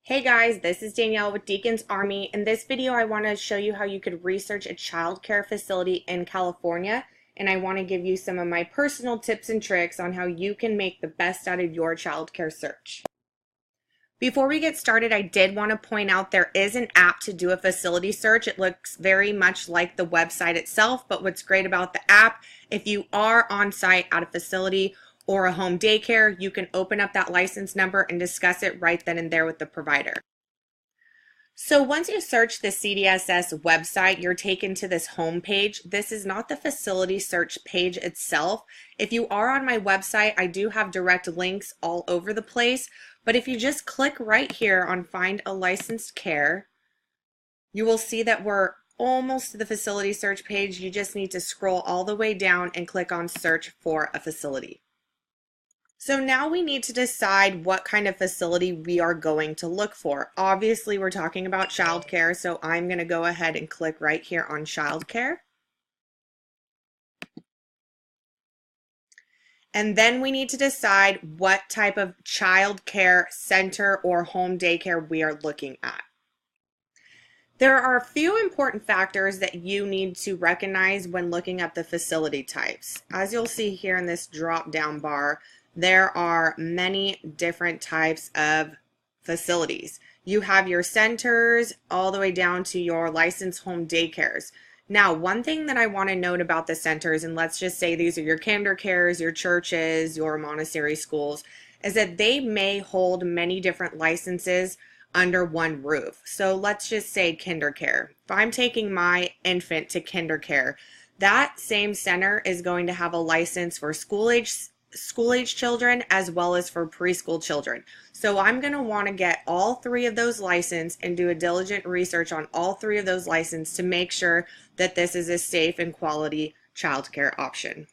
Hey guys, this is Danielle with Deacon's Army. In this video, I want to show you how you could research a childcare facility in California, and I want to give you some of my personal tips and tricks on how you can make the best out of your childcare search. Before we get started, I did want to point out there is an app to do a facility search. It looks very much like the website itself, but what's great about the app, if you are on site at a facility or a home daycare, you can open up that license number and discuss it right then and there with the provider. So once you search the CDSS website, you're taken to this home page. This is not the facility search page itself. If you are on my website, I do have direct links all over the place, but if you just click right here on Find a Licensed Care, you will see that we're almost to the facility search page. You just need to scroll all the way down and click on Search for a Facility. So now we need to decide what kind of facility we are going to look for. Obviously, we're talking about childcare, so I'm going to go ahead and click right here on childcare. And then we need to decide what type of childcare center or home daycare we are looking at. There are a few important factors that you need to recognize when looking at the facility types. As you'll see here in this drop-down bar, there are many different types of facilities. You have your centers all the way down to your licensed home daycares. Now, one thing that I want to note about the centers, and let's just say these are your Kindercares, your churches, your Montessori schools, is that they may hold many different licenses under one roof. So let's just say Kindercare. If I'm taking my infant to Kindercare, that same center is going to have a license for school age children as well as for preschool children. So I'm going to want to get all three of those licensed and do a diligent research on all three of those licensed to make sure that this is a safe and quality childcare option.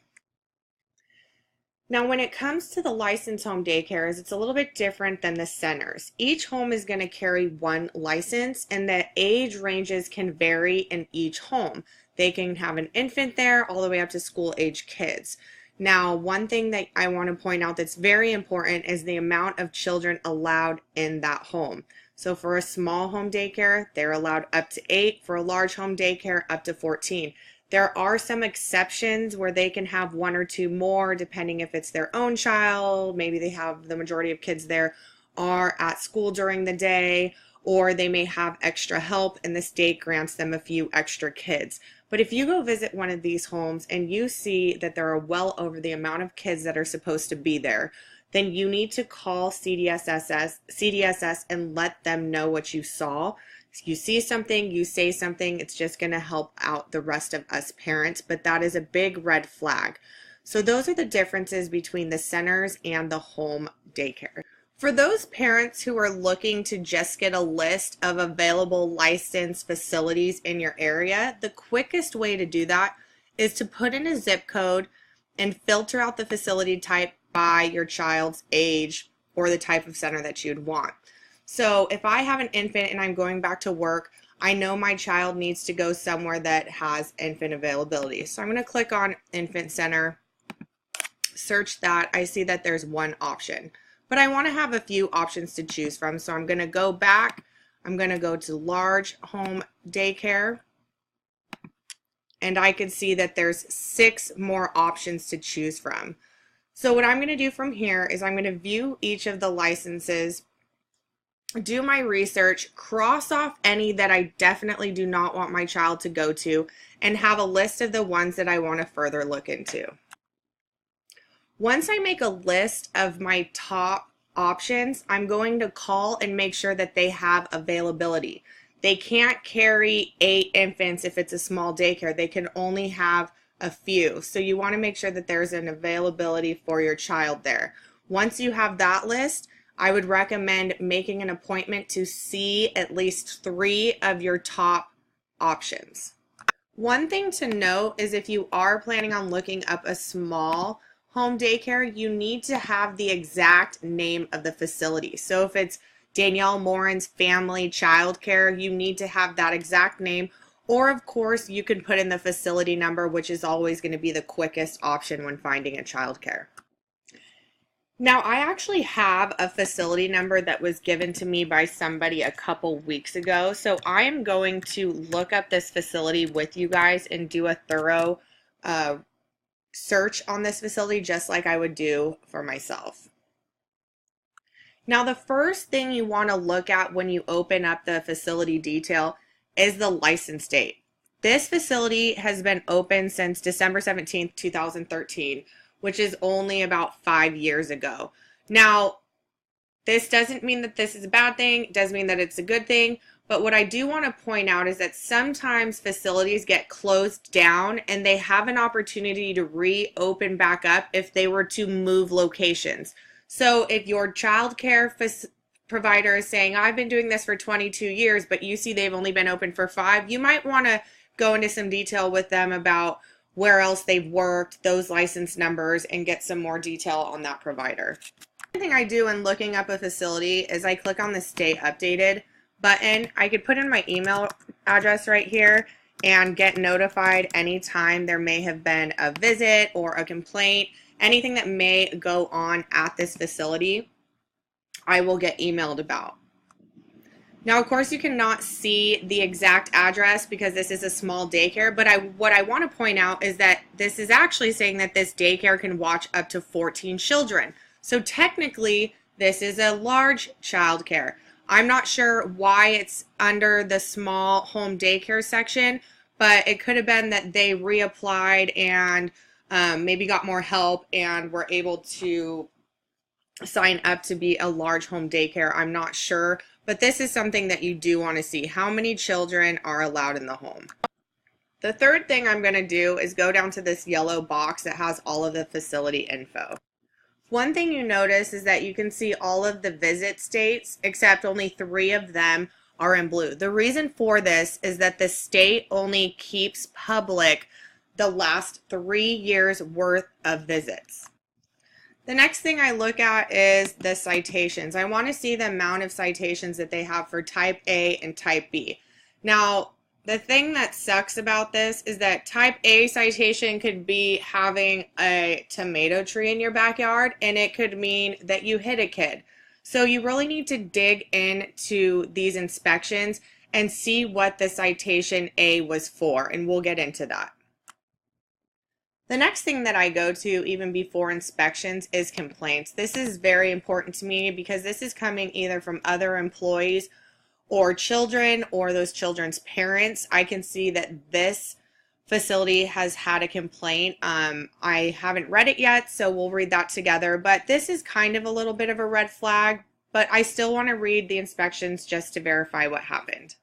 Now, when it comes to the licensed home daycares, it's a little bit different than the centers. Each home is going to carry one license, and the age ranges can vary in each home. They can have an infant there all the way up to school age kids. Now, one thing that I want to point out that's very important is the amount of children allowed in that home. So for a small home daycare, they're allowed up to 8. For a large home daycare, up to 14. There are some exceptions where they can have 1 or 2 more, depending if it's their own child. Maybe they have the majority of kids there are at school during the day, or they may have extra help and the state grants them a few extra kids. But if you go visit one of these homes and you see that there are well over the amount of kids that are supposed to be there, then you need to call CDSS and let them know what you saw. If you see something, you say something, it's just going to help out the rest of us parents, but that is a big red flag. So those are the differences between the centers and the home daycare. For those parents who are looking to just get a list of available licensed facilities in your area, the quickest way to do that is to put in a zip code and filter out the facility type by your child's age or the type of center that you'd want. So if I have an infant and I'm going back to work, I know my child needs to go somewhere that has infant availability. So I'm going to click on infant center, search that. I see that there's one option, but I want to have a few options to choose from. So I'm going to go back. I'm going to go to large home daycare, and I can see that there's 6 more options to choose from. So what I'm going to do from here is I'm going to view each of the licenses, do my research, cross off any that I definitely do not want my child to go to, and have a list of the ones that I want to further look into. Once I make a list of my top options, I'm going to call and make sure that they have availability. They can't carry 8 infants if it's a small daycare. They can only have a few. So you want to make sure that there's an availability for your child there. Once you have that list, I would recommend making an appointment to see at least 3 of your top options. One thing to note is if you are planning on looking up a small home daycare, you need to have the exact name of the facility. So if it's Danielle Morin's Family Childcare, you need to have that exact name. Or of course, you can put in the facility number, which is always going to be the quickest option when finding a childcare. Now, I actually have a facility number that was given to me by somebody a couple weeks ago. So I am going to look up this facility with you guys and do a thorough uh, search on this facility just like I would do for myself. Now, the first thing you want to look at when you open up the facility detail is the license date. This facility has been open since December 17th, 2013, which is only about 5 years ago. Now, this doesn't mean that this is a bad thing, it does mean that it's a good thing, but what I do want to point out is that sometimes facilities get closed down and they have an opportunity to reopen back up if they were to move locations. So if your child care provider is saying, I've been doing this for 22 years, but you see they've only been open for 5, you might want to go into some detail with them about where else they've worked, those license numbers, and get some more detail on that provider. One thing I do in looking up a facility is I click on the Stay Updated button. I could put in my email address right here and get notified anytime there may have been a visit or a complaint, anything that may go on at this facility, I will get emailed about. Now, of course, you cannot see the exact address because this is a small daycare, but what I want to point out is that this is actually saying that this daycare can watch up to 14 children. So technically, this is a large child care. I'm not sure why it's under the small home daycare section, but it could have been that they reapplied and maybe got more help and were able to sign up to be a large home daycare. I'm not sure, but this is something that you do want to see. How many children are allowed in the home? The third thing I'm going to do is go down to this yellow box that has all of the facility info. One thing you notice is that you can see all of the visit states, except only 3 of them are in blue. The reason for this is that the state only keeps public the last 3 years worth of visits. The next thing I look at is the citations. I want to see the amount of citations that they have for type A and type B. Now, the thing that sucks about this is that type A citation could be having a tomato tree in your backyard, and it could mean that you hit a kid. So you really need to dig into these inspections and see what the citation A was for, and we'll get into that. The next thing that I go to even before inspections is complaints. This is very important to me because this is coming either from other employees or children or those children's parents. I can see that this facility has had a complaint. I haven't read it yet, so we'll read that together, but this is kind of a little bit of a red flag, but I still want to read the inspections just to verify what happened.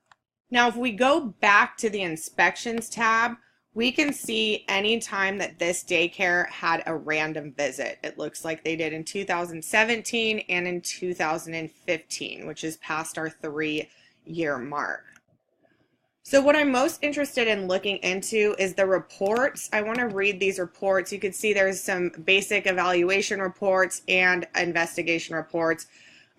Now, if we go back to the inspections tab, we can see any time that this daycare had a random visit. It looks like they did in 2017 and in 2015, which is past our 3-year mark. So what I'm most interested in looking into is the reports. I want to read these reports. You can see there's some basic evaluation reports and investigation reports.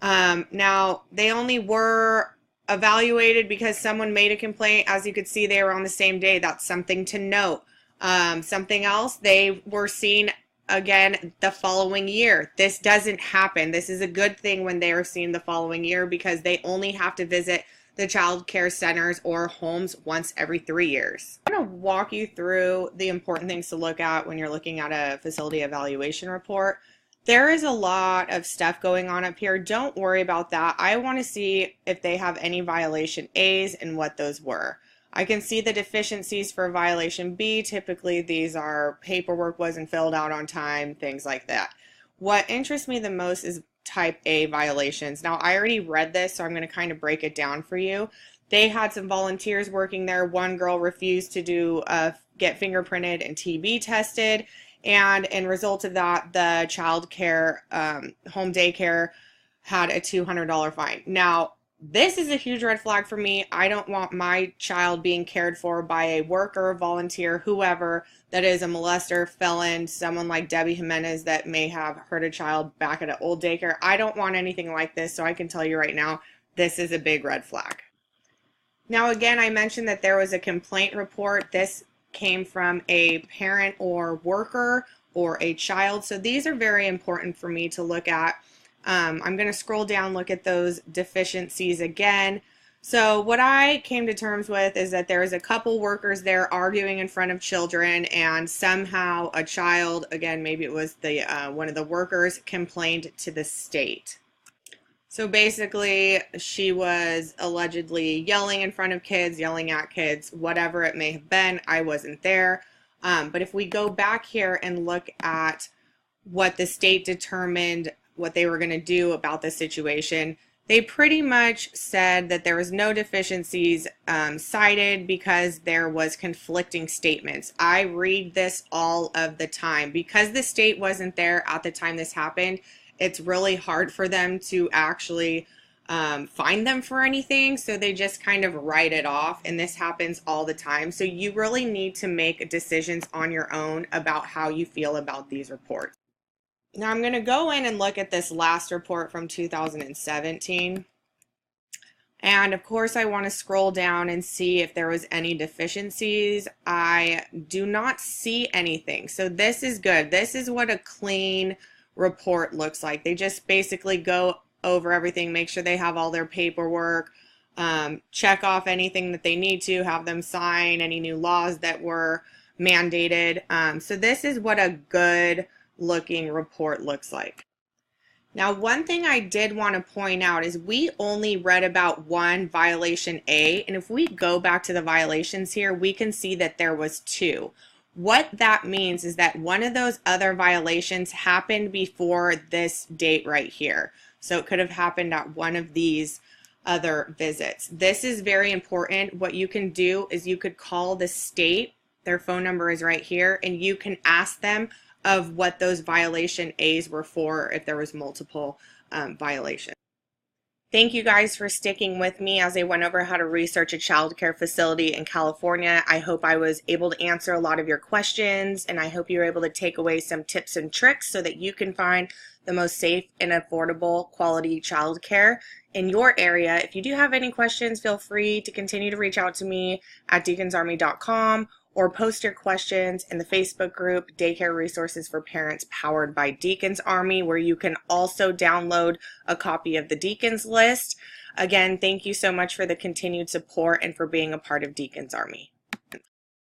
Now, they only were evaluated because someone made a complaint. As you could see, they were on the same day. That's something to note. Something else, they were seen again the following year. This doesn't happen. This is a good thing when they are seen the following year because they only have to visit the child care centers or homes once every 3 years. I'm going to walk you through the important things to look at when you're looking at a facility evaluation report. There is a lot of stuff going on up here. Don't worry about that. I want to see if they have any violation A's and what those were. I can see the deficiencies for violation B. Typically, these are paperwork wasn't filled out on time, things like that. What interests me the most is type A violations. Now, I already read this, so I'm going to kind of break it down for you. They had some volunteers working there. One girl refused to get fingerprinted and TB tested. And in result of that, the child care home daycare had a $200 fine. Now, this is a huge red flag for me. I don't want my child being cared for by a worker, volunteer, whoever that is a molester, felon, someone like Debbie Jimenez that may have hurt a child back at an old daycare. I don't want anything like this, so I can tell you right now, this is a big red flag. Now, again, I mentioned that there was a complaint report. This came from a parent or worker or a child. So these are very important for me to look at. I'm going to scroll down, look at those deficiencies again. So what I came to terms with is that there is a couple workers there arguing in front of children, and somehow a child, again, maybe it was the one of the workers, complained to the state. So basically, she was allegedly yelling in front of kids, yelling at kids, whatever it may have been. I wasn't there. But if we go back here and look at what the state determined what they were going to do about the situation, they pretty much said that there was no deficiencies cited because there was conflicting statements. I read this all of the time. Because the state wasn't there at the time this happened, it's really hard for them to actually find them for anything, so they just kind of write it off, and this happens all the time. So you really need to make decisions on your own about how you feel about these reports. Now I'm going to go in and look at this last report from 2017. And of course I want to scroll down and see if there was any deficiencies. I do not see anything. So this is good. This is what a clean report looks like. They just basically go over everything, make sure they have all their paperwork, check off anything that they need to, have them sign any new laws that were mandated. So this is what a good looking report looks like. Now, one thing I did want to point out is we only read about one violation A, and if we go back to the violations here, we can see that there was two. What that means is that one of those other violations happened before this date right here. So it could have happened at one of these other visits. This is very important. What you can do is you could call the state, their phone number is right here, and you can ask them of what those violation A's were for if there was multiple violations. Thank you guys for sticking with me as I went over how to research a child care facility in California. I hope I was able to answer a lot of your questions, and I hope you were able to take away some tips and tricks so that you can find the most safe and affordable quality child care in your area. If you do have any questions, feel free to continue to reach out to me at deaconsarmy.com or post your questions in the Facebook group, Daycare Resources for Parents powered by Deacons Army, where you can also download a copy of the Deacons list. Again, thank you so much for the continued support and for being a part of Deacons Army.